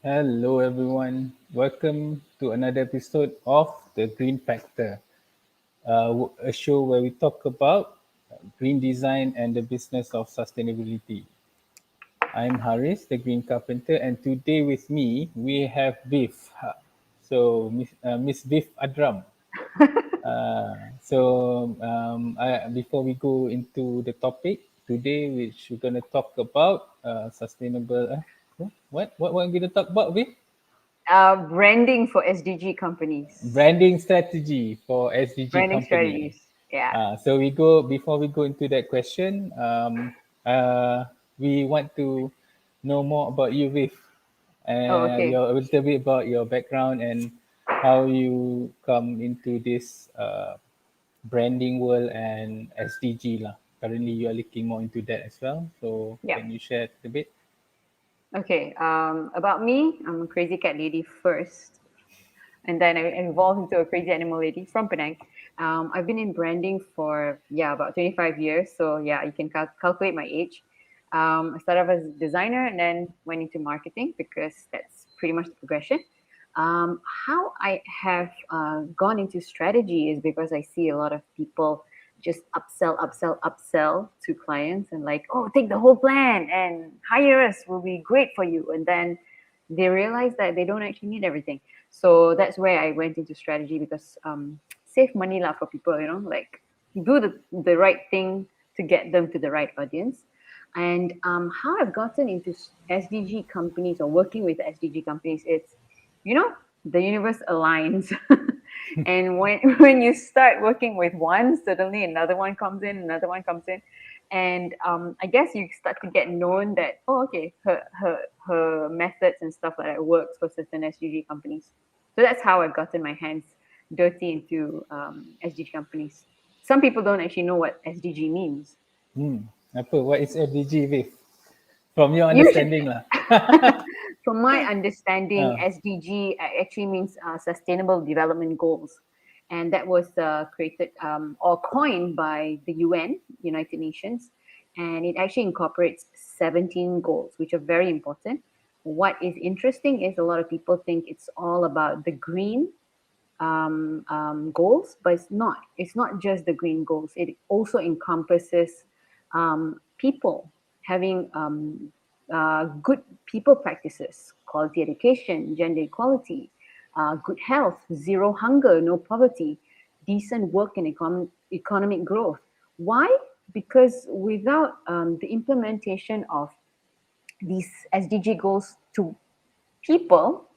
Hello, everyone. Welcome to another episode of The Green Factor, a show where we talk about green design and the business of sustainability. I'm Haris, the Green Carpenter, and today with me we have Viv. Miss Viv Adram. Before we go into the topic today, which we're going to talk about sustainable. What we're going to talk about, Viv? Branding for SDG companies. Branding strategy for SDG Branding company. strategies. Yeah. So we go before we go into that question. We want to know more about you, Viv, Oh, and okay. a little bit about your background and how you come into this branding world and SDG lah. Currently, you are looking more into that as well. So Yeah. can you share a bit? Okay. About me, I'm a crazy cat lady first, and then I evolved into a crazy animal lady from Penang. I've been in branding for about 25 years. So yeah, you can calculate my age. I started off as a designer and then went into marketing because that's pretty much the progression. How I have gone into strategy is because I see a lot of people just upsell to clients and like, oh, take the whole plan and hire us, will be great for you. And then they realize that they don't actually need everything. So that's where I went into strategy because save money lah for people, like do the right thing to get them to the right audience. And how I've gotten into SDG companies or working with SDG companies, it's, the universe aligns. And when you start working with one, suddenly another one comes in. And I guess you start to get known that, oh, okay, her methods and stuff like that works for certain SDG companies. So that's how I've gotten my hands dirty into SDG companies. Some people don't actually know what SDG means. Apa? What is SDG, Viv? From your You should, understanding lah. from my understanding, uh, SDG actually means Sustainable Development Goals. And that was created or coined by the UN, United Nations. And it actually incorporates 17 goals, which are very important. What is interesting is a lot of people think it's all about the green goals, but it's not. It's not just the green goals. It also encompasses people having good people practices, quality education, gender equality, good health, zero hunger, no poverty, decent work and economic growth. Why? Because without the implementation of these SDG goals to people,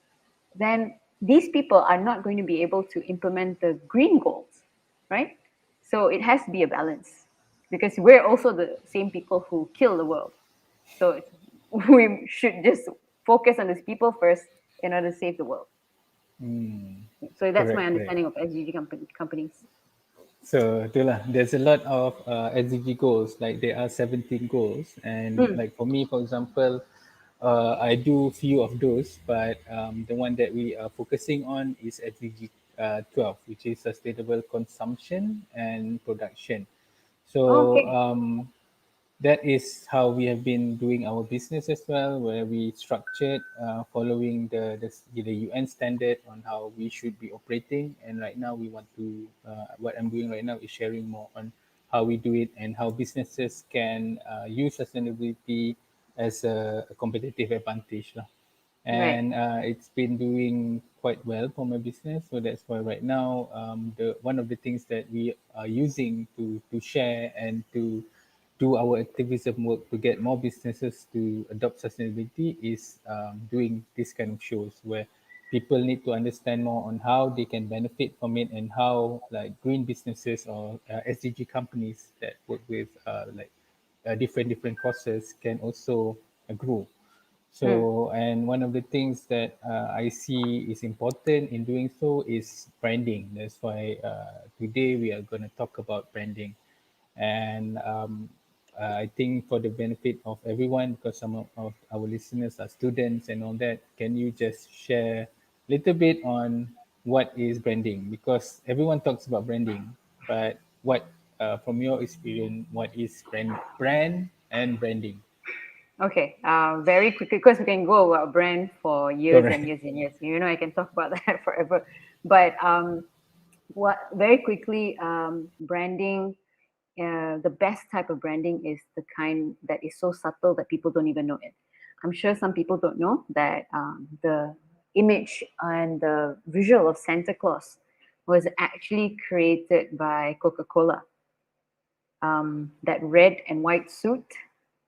then these people are not going to be able to implement the green goals, right? So it has to be a balance because we're also the same people who kill the world. So we should just focus on these people first in order to save the world. So that's my correct. understanding of SDG companies. So itulah, there's a lot of SDG goals. Like there are 17 goals, and Mm. like for me, for example, I do few of those, but the one that we are focusing on is SDG 12, which is sustainable consumption and production. So Okay. that is how we have been doing our business as well, where we structured following the UN standard on how we should be operating. And right now, we want to what I'm doing right now is sharing more on how we do it and how businesses can use sustainability as a competitive advantage lah. Right. And it's been doing quite well for my business. So that's why right now, the one of the things that we are using to share and to do our activism work to get more businesses to adopt sustainability is doing this kind of shows where people need to understand more on how they can benefit from it and how like green businesses or SDG companies that work with different causes can also grow. Mm. So, and one of the things that I see is important in doing so is branding. That's why today we are going to talk about branding. And I think for the benefit of everyone, because some of our listeners are students and all that, can you just share a little bit on what is branding? Because everyone talks about branding, but what, from your experience, what is brand and branding? Okay, very quickly, because we can go about brand for years and Correct. years and years. You know, I can talk about that forever. But what very quickly, branding, the best type of branding is the kind that is so subtle that people don't even know it. I'm sure some people don't know that the image and the visual of Santa Claus was actually created by Coca-Cola. That red and white suit,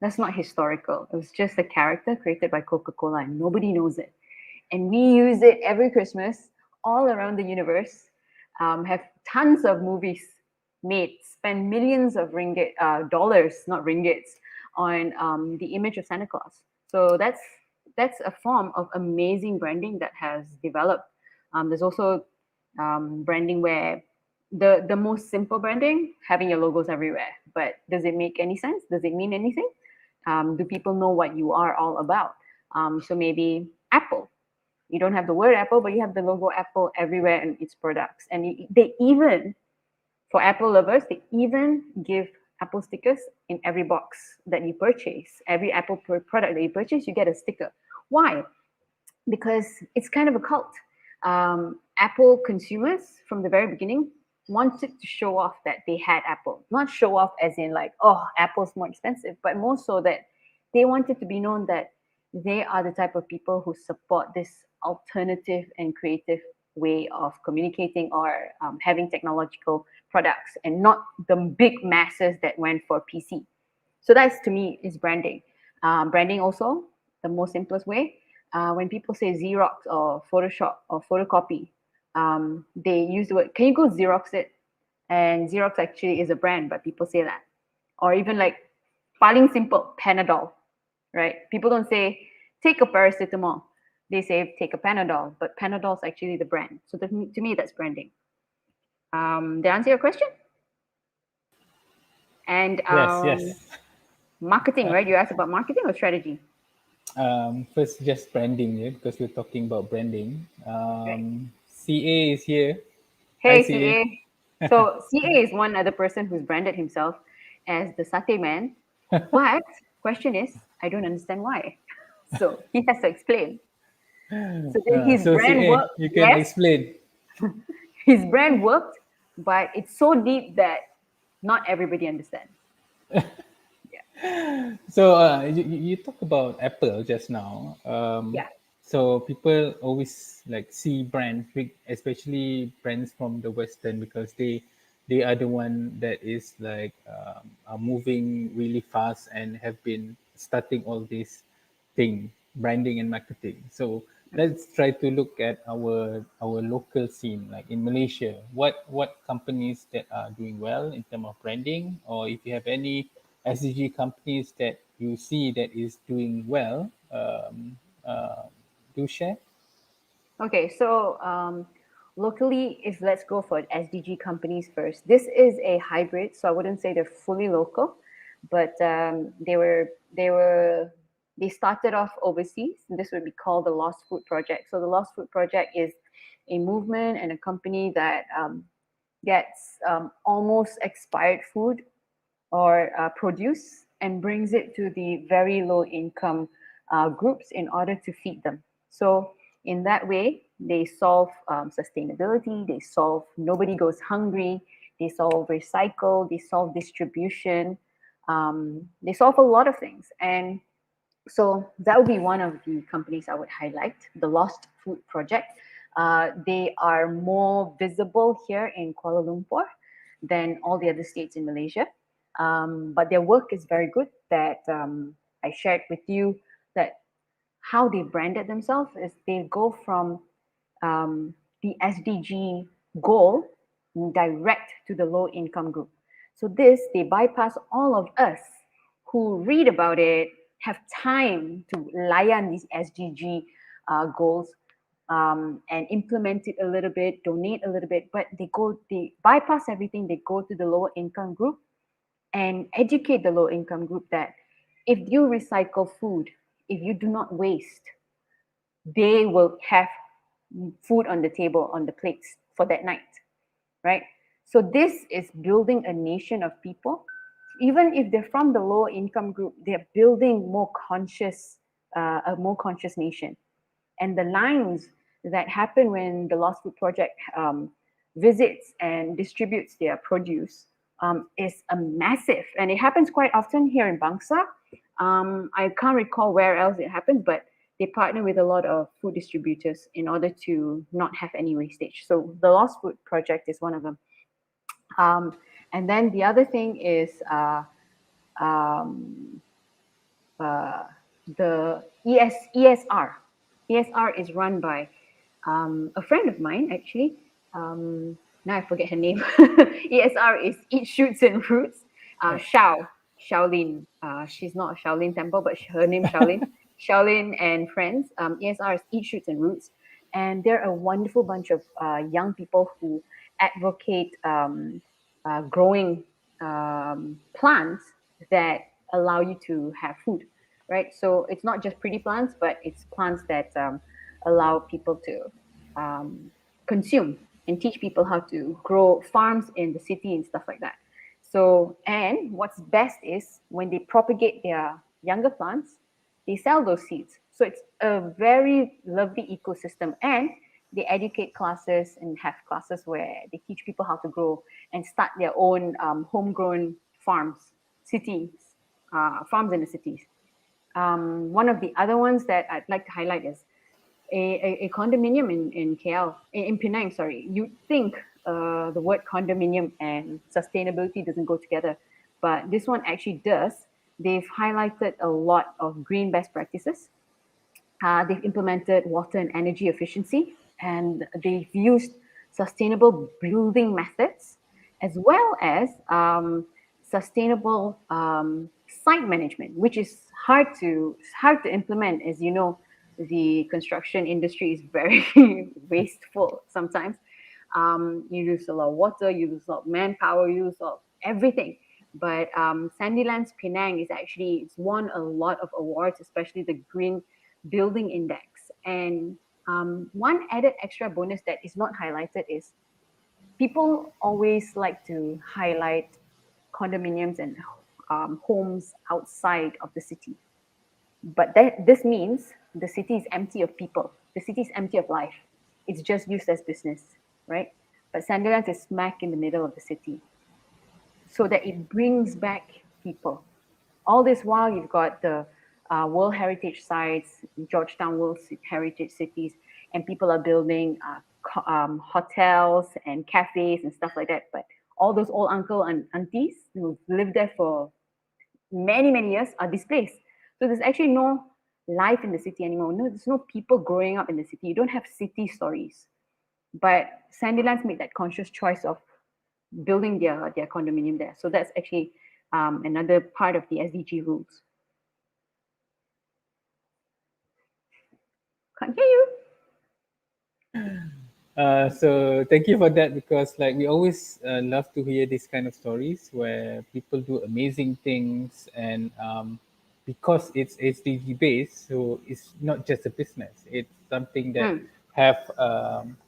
that's not historical. It was just a character created by Coca-Cola and nobody knows it. And we use it every Christmas all around the universe. Have tons of movies made, spend millions of dollars, not ringgits, on the image of Santa Claus. So that's a form of amazing branding that has developed. There's also branding where the most simple branding, having your logos everywhere. But does it make any sense? Does it mean anything? Do people know what you are all about? So maybe Apple. You don't have the word Apple, but you have the logo Apple everywhere in its products. And they even, for Apple lovers, they even give Apple stickers in every box that you purchase. Every Apple product that you purchase, you get a sticker. Why? Because it's kind of a cult. Apple consumers from the very beginning wanted to show off that they had Apple, not show off as in like, oh, Apple's more expensive, but more so that they wanted to be known that they are the type of people who support this alternative and creative way of communicating or having technological products and not the big masses that went for PC. So that's to me is branding. Branding also the most simplest way. When people say Xerox or Photoshop or photocopy, they use the word. Can you go Xerox it? And Xerox actually is a brand, but people say that. Or even like paling simple Panadol, right? People don't say take a paracetamol. They say take a Panadol, but Panadol is actually the brand. So to me, that's branding. Did I answer your question? And Yes, yes. marketing, right? You asked about marketing or strategy, First, just branding, yeah, because we're talking about branding. right? CA is here. Hi, Hey, CA. CA. So CA is one other person who's branded himself as the satay man. But question is, I don't understand why. So he has to explain. So then his So, brand CA, worked, you can yes, explain. his brand worked, but it's so deep that not everybody understands. Yeah. So, you talk about Apple just now. Yeah. So people always like see brands, especially brands from the Western, because they are the one that is like are moving really fast and have been starting all this thing, branding and marketing. So let's try to look at our local scene, like in Malaysia. What companies that are doing well in terms of branding, or if you have any SDG companies that you see that is doing well, do share. Okay, so locally, if let's go for SDG companies first, this is a hybrid, so I wouldn't say they're fully local, but they started off overseas. And this would be called the Lost Food Project. So the Lost Food Project is a movement and a company that gets almost expired food or produce and brings it to the very low income groups in order to feed them. So in that way, they solve sustainability, they solve nobody goes hungry, they solve recycle, they solve distribution, they solve a lot of things. And so that would be one of the companies I would highlight, the Lost Food Project. They are more visible here in Kuala Lumpur than all the other states in Malaysia. But their work is very good. That I shared with you that how they branded themselves is they go from the SDG goal direct to the low income group. So this, they bypass all of us who read about it, have time to layan these SDG goals and implement it a little bit, donate a little bit, but they bypass everything. They go to the lower income group and educate the low income group that if you recycle food, if you do not waste, they will have food on the table, on the plates for that night, right? So this is building a nation of people even if they're from the lower income group, they're building a more conscious nation. And the lines that happen when the Lost Food Project visits and distributes their produce is a massive, and it happens quite often here in Bangsa. I can't recall where else it happens, but they partner with a lot of food distributors in order to not have any wastage. So the Lost Food Project is one of them. Um, and then the other thing is um, uh, the ESR. ESR is run by a friend of mine, actually. Now I forget her name. ESR is Eat Shoots and Roots. Right. Shaolin. She's not a Shaolin temple, but her name Shaolin. Shaolin and friends. ESR is Eat Shoots and Roots. And they're a wonderful bunch of young people who advocate growing plants that allow you to have food, right? So it's not just pretty plants, but it's plants that allow people to consume and teach people how to grow farms in the city and stuff like that. So, and what's best is when they propagate their younger plants, they sell those seeds. So it's a very lovely ecosystem, and they educate classes and have classes where they teach people how to grow and start their own homegrown farms, cities, farms in the cities. One of the other ones that I'd like to highlight is a condominium in KL, in Penang, sorry. You'd think the word condominium and sustainability doesn't go together, but this one actually does. They've highlighted a lot of green best practices. They've implemented water and energy efficiency, and they've used sustainable building methods as well as sustainable site management, which is hard to implement. As you know, the construction industry is very wasteful sometimes. You lose a lot of water, you lose a lot of manpower, you lose a lot of everything. But Sandylands Penang is actually, it's won a lot of awards, especially the Green Building Index. And one added extra bonus that is not highlighted is people always like to highlight condominiums and homes outside of the city. But this means the city is empty of people. The city is empty of life. It's just used as business, right? But Sandilands is smack in the middle of the city, so that it brings back people. All this while, you've got the World Heritage sites, Georgetown World Heritage cities, and people are building hotels and cafes and stuff like that. But all those old uncle and aunties who lived there for many, many years are displaced. So there's actually no life in the city anymore. No, there's no people growing up in the city. You don't have city stories. But Sandylands made that conscious choice of building their condominium there. So that's actually another part of the SDG rules. Can't hear you. So thank you for that, because like we always love to hear these kind of stories where people do amazing things, and because it's SDG based, so it's not just a business, it's something that Mm. have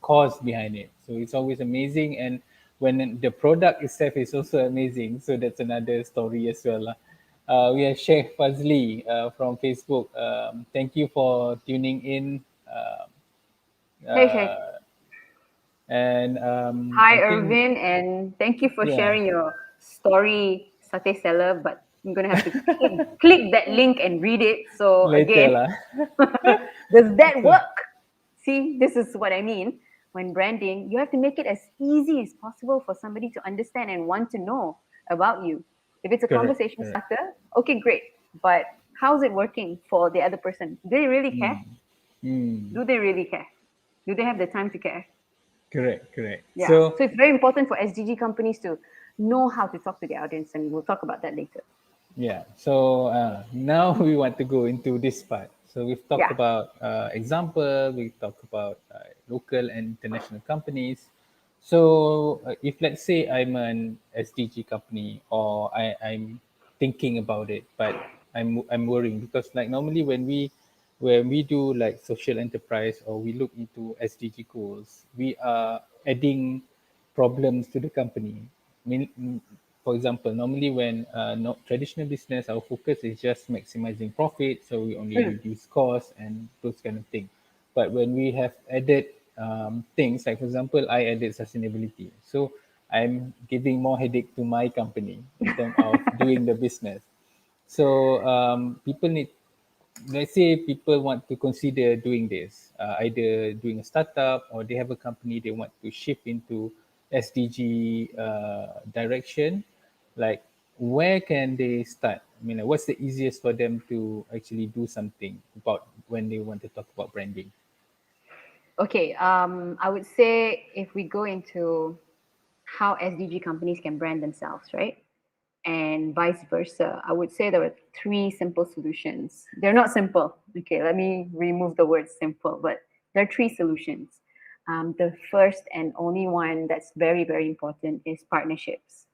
cause behind it. So it's always amazing, and when the product itself is also amazing, so that's another story as well. We have Sheikh Fazli from Facebook. Thank you for tuning in. Hey, Shay. Uh, and Hi, I think, Irvin, and thank you for yeah, sharing your story, Satay Seller. But I'm gonna have to click that link and read it. So later again, lah. does that So work? See, this is what I mean. When branding, you have to make it as easy as possible for somebody to understand and want to know about you. If it's a correct, conversation correct. starter, okay, great. But how's it working for the other person? Do they really care? Mm, mm, Do they really care? Do they have the time to care? correct, correct. Yeah. So So it's very important for SDG companies to know how to talk to their audience, and we'll talk about that later. yeah, so now we want to go into this part. So we've talked Yeah. about example, we've talked about local and international companies. So if let's say I'm an SDG company, or I'm thinking about it, but I'm worrying because like normally when we do like social enterprise or we look into SDG goals, we are adding problems to the company. for example, normally when not traditional business, our focus is just maximizing profit, so we only Mm. reduce costs and those kind of things. But when we have added things, like for example, I added sustainability, so I'm giving more headache to my company in terms of doing the business. So people need, let's say people want to consider doing this, either doing a startup or they have a company they want to shift into SDG direction, like where can they start? I mean, like, what's the easiest for them to actually do something about when they want to talk about branding? Okay, I would say if we go into how SDG companies can brand themselves, right? And vice versa, I would say there are three simple solutions. They're not simple. Okay, let me remove the word simple, but there are three solutions. The first and only one that's very, very important is partnerships.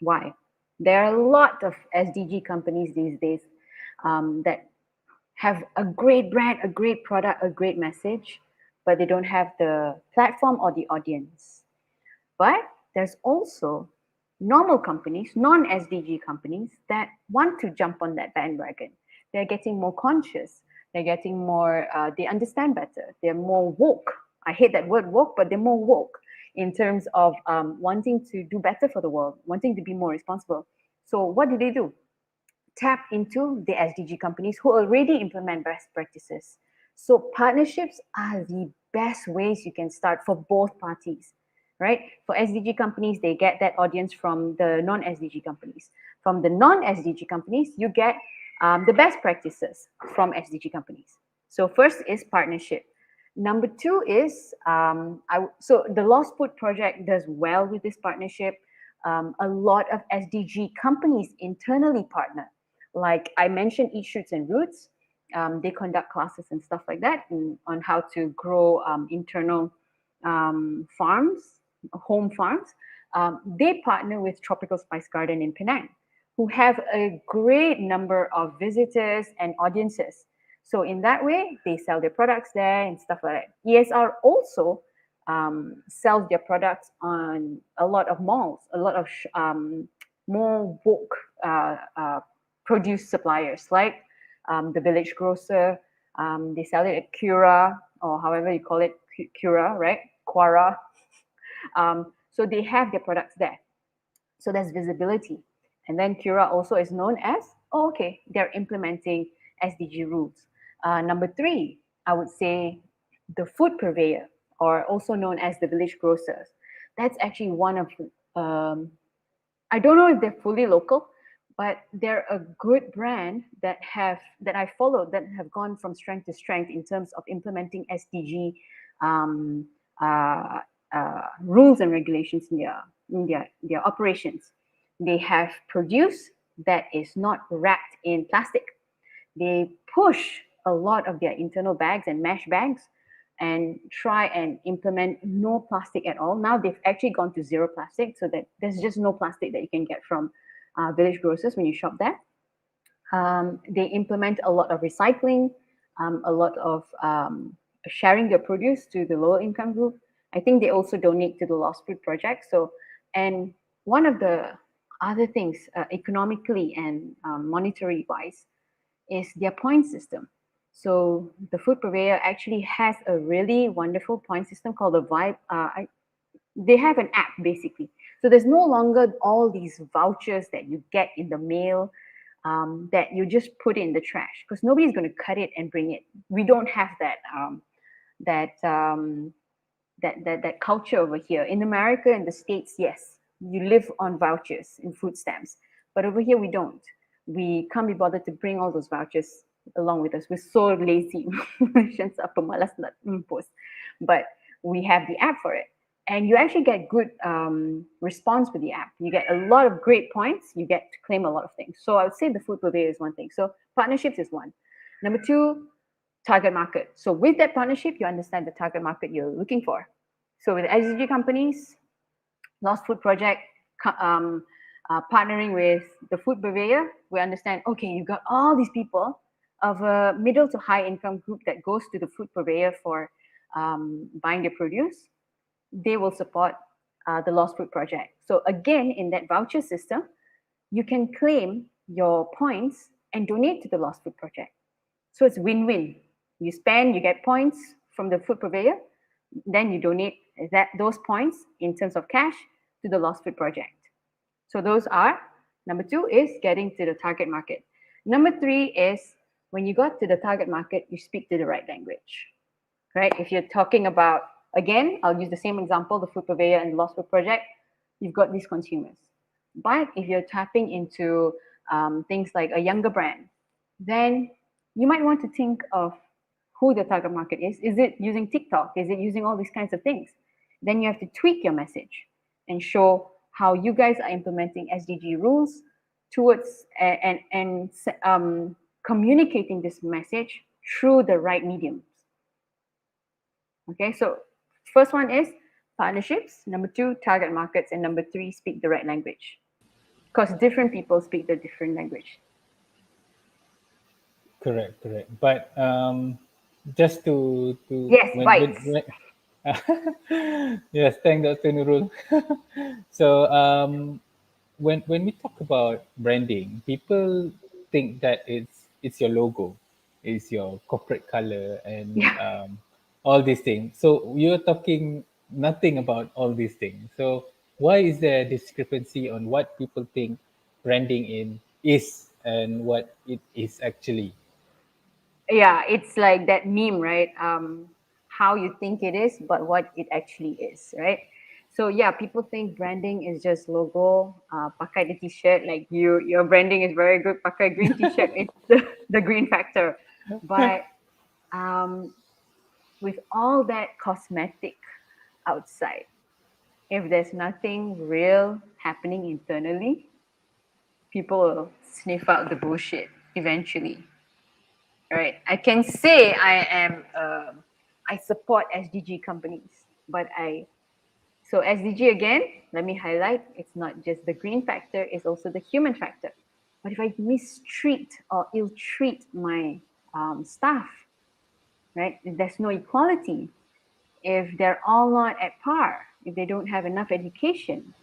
Why? There are a lot of SDG companies these days that have a great brand, a great product, a great message, but they don't have the platform or the audience. But there's also normal companies, non SDG companies that want to jump on that bandwagon. They're getting more conscious. They're getting more, they understand better. They're more woke. I hate that word woke, but they're more woke in terms of wanting to do better for the world, wanting to be more responsible. So, what do? Tap into the SDG companies who already implement best practices. So partnerships are the best ways you can start for both parties, right? For SDG companies, they get that audience from the non-SDG companies. From the non-SDG companies, you get the best practices from SDG companies. So first is partnership. Number two is so the Lost Food Project does well with this partnership. A lot of SDG companies internally partner. Like I mentioned, Eat Shoots and Roots, they conduct classes and stuff like that on how to grow internal farms, home farms. They partner with Tropical Spice Garden in Penang, who have a great number of visitors and audiences. So in that way, they sell their products there and stuff like that. ESR also sells their products on a lot of malls, a lot of more woke produce suppliers like the Village Grocer. They sell it at Cura or however you call it, Cura, right? Quara. So they have their products there. So there's visibility. And then Cura also is known as, oh, okay, they're implementing SDG rules. Number three, I would say the food purveyor, or also known as the village grocers. That's actually one of, I don't know if they're fully local, but they're a good brand that I followed that have gone from strength to strength in terms of implementing SDG um, uh, rules and regulations in their operations. They have produce that is not wrapped in plastic. They push a lot of their internal bags and mesh bags and try and implement no plastic at all. Now they've actually gone to zero plastic, so that there's just no plastic that you can get from village grocers when you shop there. They implement a lot of recycling, a lot of sharing their produce to the lower income group. I think they also donate to the Lost Food Project. So, and one of the other things, economically and monetary wise, is their point system. So the food purveyor actually has a really wonderful point system called the Vibe. They have an app basically. So there's no longer all these vouchers that you get in the mail that you just put in the trash because nobody's going to cut it and bring it. We don't have that that culture over here. In America and the States, yes, you live on vouchers and food stamps, but over here we don't. We can't be bothered to bring all those vouchers along with us. We're so lazy. Malaysians are pemalas nak impose. But we have the app for it. And you actually get good response with the app. You get a lot of great points. You get to claim a lot of things. So I would say the food purveyor is one thing. So partnerships is one. Number two, target market. So with that partnership, you understand the target market you're looking for. So with SDG companies, Lost Food Project, partnering with the food purveyor, we understand, okay, you've got all these people of a middle to high income group that goes to the food purveyor for buying their produce. They will support the Lost Food Project. So again, in that voucher system, you can claim your points and donate to the Lost Food Project. So it's win-win. You spend, you get points from the food purveyor, then you donate those points in terms of cash to the Lost Food Project. So those are, number 2 is getting to the target market. Number 3 is when you got to the target market, you speak to the right language, right? If you're talking about, again, I'll use the same example, the food purveyor and the Lost Food Project, you've got these consumers. But if you're tapping into things like a younger brand, then you might want to think of who the target market is. Is it using TikTok? Is it using all these kinds of things? Then you have to tweak your message and show how you guys are implementing SDG rules towards and communicating this message through the right mediums. Okay, so first one is partnerships. Number 2, target markets, and number 3, speak the right language. Because different people speak the different language. Correct. But just to Yes, bites. when yes, thank Dr. Nurul. So when we talk about branding, people think that it's your logo, it's your corporate color, and Yeah. all these things. So you're talking nothing about all these things. So why is there a discrepancy on what people think branding in is and what it is actually? Yeah, it's like that meme, right? How you think it is, but what it actually is, right? So yeah, people think branding is just logo, pakai the t-shirt, like your branding is very good, pakai green t-shirt, it's the green factor. But um, with all that cosmetic outside, if there's nothing real happening internally, people will sniff out the bullshit eventually. Right? I can say I support SDG companies, but so SDG again, let me highlight, it's not just the green factor, it's also the human factor. But if I mistreat or ill treat my staff, right? If there's no equality, if they're all not at par, if they don't have enough education,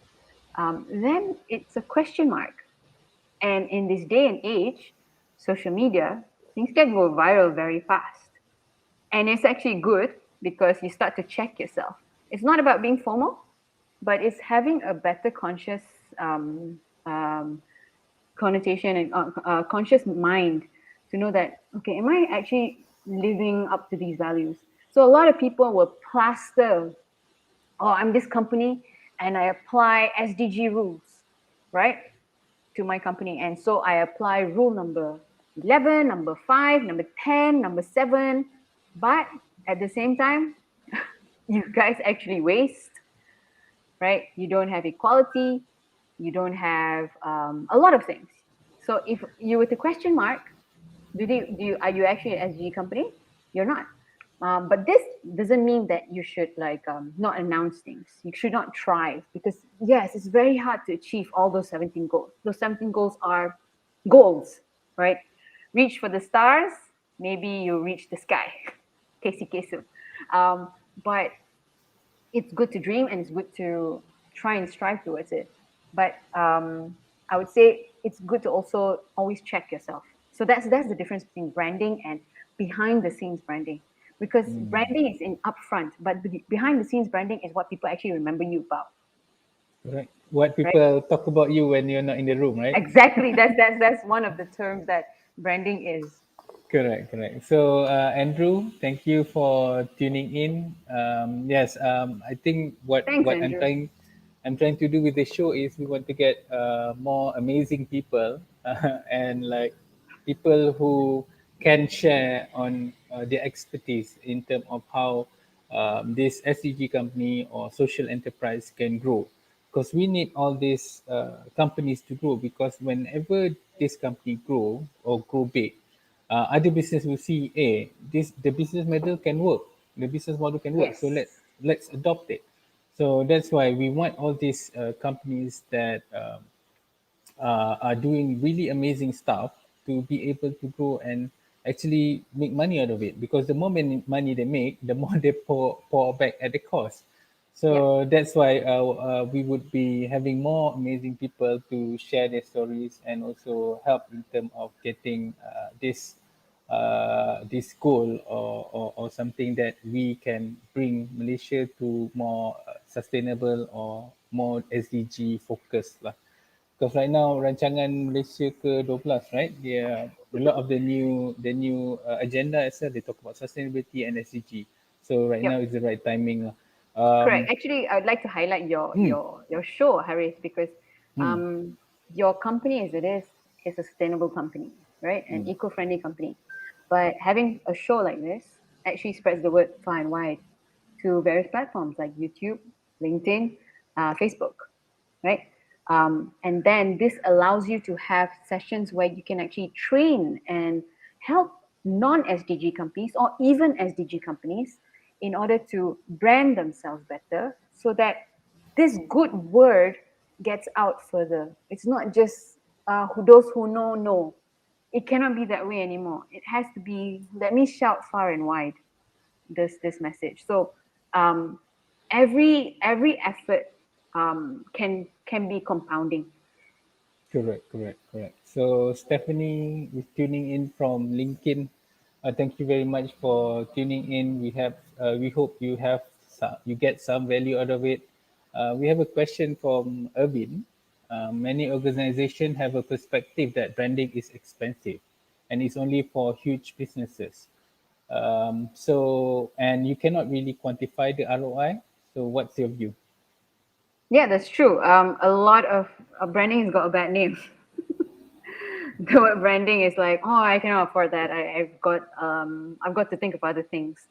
then it's a question mark. And in this day and age, social media, things can go viral very fast. And it's actually good because you start to check yourself. It's not about being formal, but it's having a better conscious um, connotation and conscious mind to know that, okay, am I actually living up to these values? So a lot of people will plaster, oh, I'm this company and I apply SDG rules, right, to my company. And so I apply rule number 11, number 5, number 10, number 7. But at the same time, you guys actually waste, right? You don't have equality. You don't have a lot of things. So if you were to question mark, are you actually an SG company? You're not. But this doesn't mean that you should not announce things. You should not try because yes, it's very hard to achieve all those 17 goals. Those 17 goals are goals, right? Reach for the stars. Maybe you reach the sky. Casey Kasem. But it's good to dream and it's good to try and strive towards it. But I would say it's good to also always check yourself. So that's the difference between branding and behind the scenes branding. Because branding is in upfront, but behind the scenes branding is what people actually remember you about, Right. What right? people talk about you when you're not in the room, right? Exactly. That's one of the terms that branding is. Correct. So, Andrew, thank you for tuning in. Yes, I think Thanks, what Andrew. I'm trying to do with the show is we want to get more amazing people and like people who can share on their expertise in terms of how this SDG company or social enterprise can grow. Because we need all these companies to grow. Because whenever this company grow or grow big, other business will see, hey, this the business model can work. The business model can work. So Yes. let's adopt it. So that's why we want all these companies that are doing really amazing stuff to be able to grow and actually make money out of it. Because the more money they make, the more they pour back at the cost. Yep. So that's why we would be having more amazing people to share their stories and also help in terms of getting this goal or something that we can bring Malaysia to more sustainable or more SDG focused lah. Because right now rancangan Malaysia ke-12, right? Dia a lot of the new agenda itself they talk about sustainability and SDG. So right now Yep. is the right timing lah. Correct. Actually, I'd like to highlight Hmm, your show, Haris, because hmm, um, your company, as it is a sustainable company, right? An hmm. eco-friendly company. But having a show like this actually spreads the word far and wide to various platforms like YouTube, LinkedIn, Facebook, right? And then this allows you to have sessions where you can actually train and help non-SDG companies or even SDG companies in order to brand themselves better so that this good word gets out further. It's not just those who know. It cannot be that way anymore. It has to be, let me shout far and wide this message. So um, every effort can be compounding. Correct. So Stephanie is tuning in from LinkedIn. Thank you very much for tuning in. We hope you get some value out of it. We have a question from Irvin. Many organizations have a perspective that branding is expensive and it's only for huge businesses. And you cannot really quantify the ROI. So what's your view? Yeah, that's true. A lot of branding has got a bad name. The word branding is like, oh, I cannot afford that. I've got to think of other things,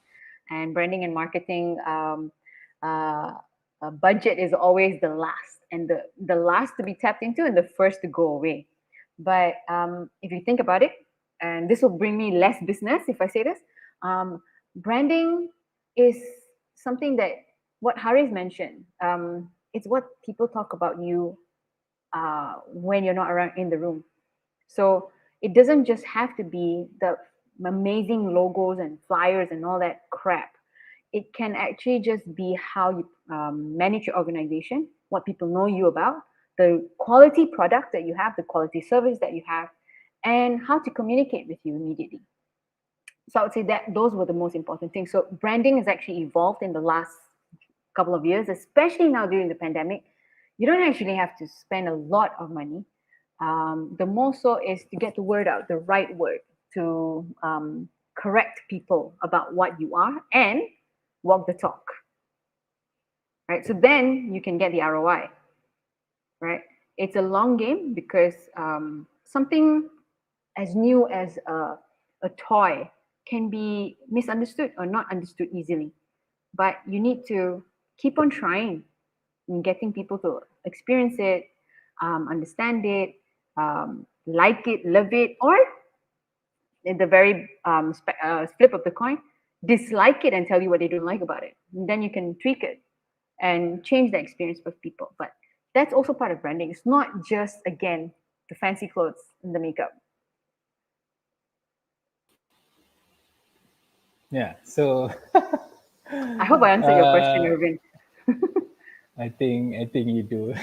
and branding and marketing uh, budget is always the last, and the last to be tapped into and the first to go away. But if you think about it, and this will bring me less business if I say this, branding is something that what Haris mentioned. It's what people talk about you when you're not around in the room. So it doesn't just have to be the amazing logos and flyers and all that crap. It can actually just be how you manage your organization, what people know you about, the quality product that you have, the quality service that you have, and how to communicate with you immediately. So I would say that those were the most important things. So branding has actually evolved in the last couple of years, especially now during the pandemic. You don't actually have to spend a lot of money. The more so is to get the word out, the right word, to correct people about what you are and walk the talk, right? So then you can get the ROI, right? It's a long game because something as new as a toy can be misunderstood or not understood easily. But you need to keep on trying and getting people to experience it, understand it, like it, love it, or in the very flip of the coin, dislike it and tell you what they don't like about it. And then you can tweak it and change the experience for people. But that's also part of branding. It's not just, again, the fancy clothes and the makeup. Yeah. So I hope I answered your question, uh, Irvin. I think you do,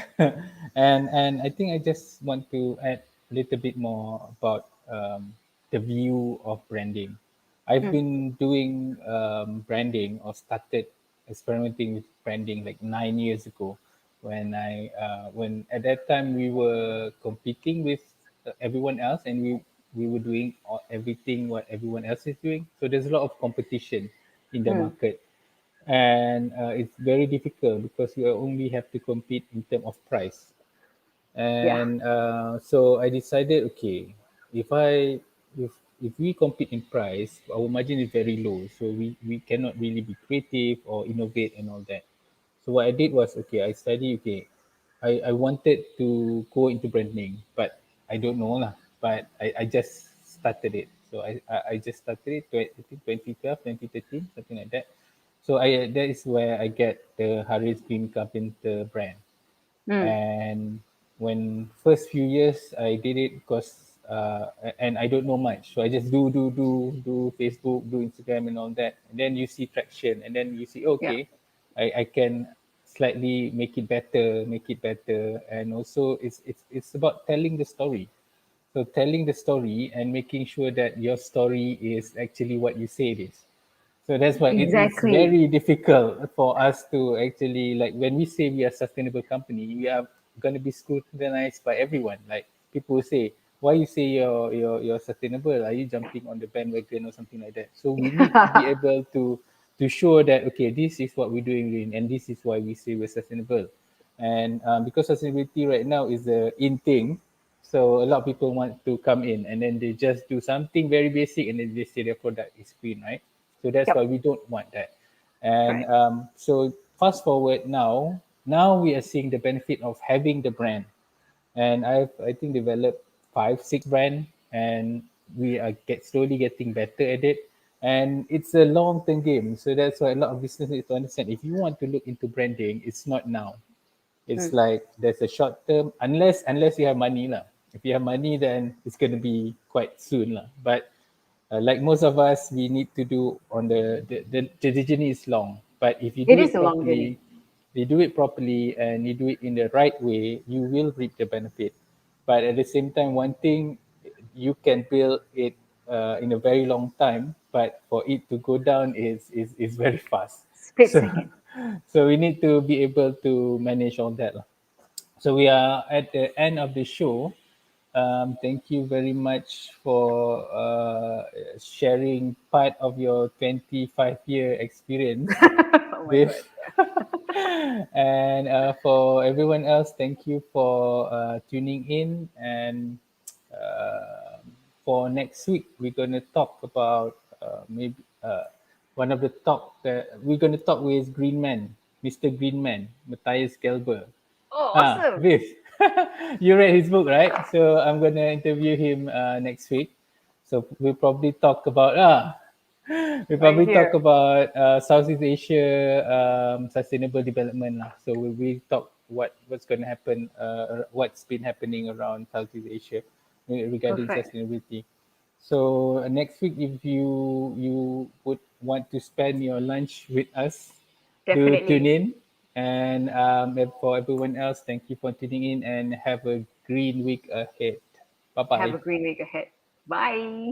and I think I just want to add a little bit more about the view of branding. I've Mm, been doing branding or started experimenting with branding like 9 years ago, when at that time we were competing with everyone else, and we were doing everything what everyone else is doing. So there's a lot of competition in the mm, market, and it's very difficult because you only have to compete in terms of price. yeah. And so I decided, okay, if I if we compete in price, our margin is very low, so we cannot really be creative or innovate and all that. So what I did was, okay, I study, okay, I wanted to go into branding, but I don't know lah. But I just started it. So I just started it, I think 2012, 2013, something like that. So that is where I get the Harris Green Carpenter brand. Mm, And when first few years I did it because and I don't know much, so I just do Facebook, do Instagram and all that, and then you see traction, and then you see yeah. okay, I can. slightly make it better, and also it's about telling the story. So telling the story and making sure that your story is actually what you say it is. So that's why it is Exactly. very difficult for us to actually, like, when we say we are a sustainable company, we are going to be scrutinized by everyone. Like, people will say, why you say you're sustainable? Are you jumping on the bandwagon or something like that? So we need to be able to show that, okay, this is what we're doing and this is why we say we're sustainable. And because sustainability right now is the in thing, so a lot of people want to come in and then they just do something very basic and then they say their product is green, right? So that's why Yep. we don't want that. And Correct. so fast forward now we are seeing the benefit of having the brand. And I think developed 5 6 brand, and we are slowly getting better at it. And it's a long term game. So that's why a lot of businesses need to understand, if you want to look into branding, it's not now. It's Mm. like there's a short term, unless you have money lah. If you have money, then it's going to be quite soon lah. But like most of us, we need to do on the journey is long. But if you do It is it a long journey. properly, you do it properly and you do it in the right way, you will reap the benefit. But at the same time, one thing, you can build it in a very long time, but for it to go down is very fast. Split So second. so we need to be able to manage all that lah. So we are at the end of the show. Thank you very much for sharing part of your 25-year experience Oh my with. god. And for everyone else, thank you for tuning in. And uh, for next week, we're going to talk about maybe one of the talk that we're going to talk with Green Man, Mr. Green Man, Matthias Gelber. Oh, Ah, awesome. Viv, you read his book, right? So I'm gonna interview him next week. So we'll probably talk about we Right probably talk here. about Southeast Asia sustainable development lah. So we talk what's going to happen, what's been happening around Southeast Asia regarding Perfect. sustainability. So next week, if you would want to spend your lunch with us, do tune Definitely. in. And for everyone else, thank you for tuning in and have a green week ahead. Bye Have bye. a green week ahead. Bye.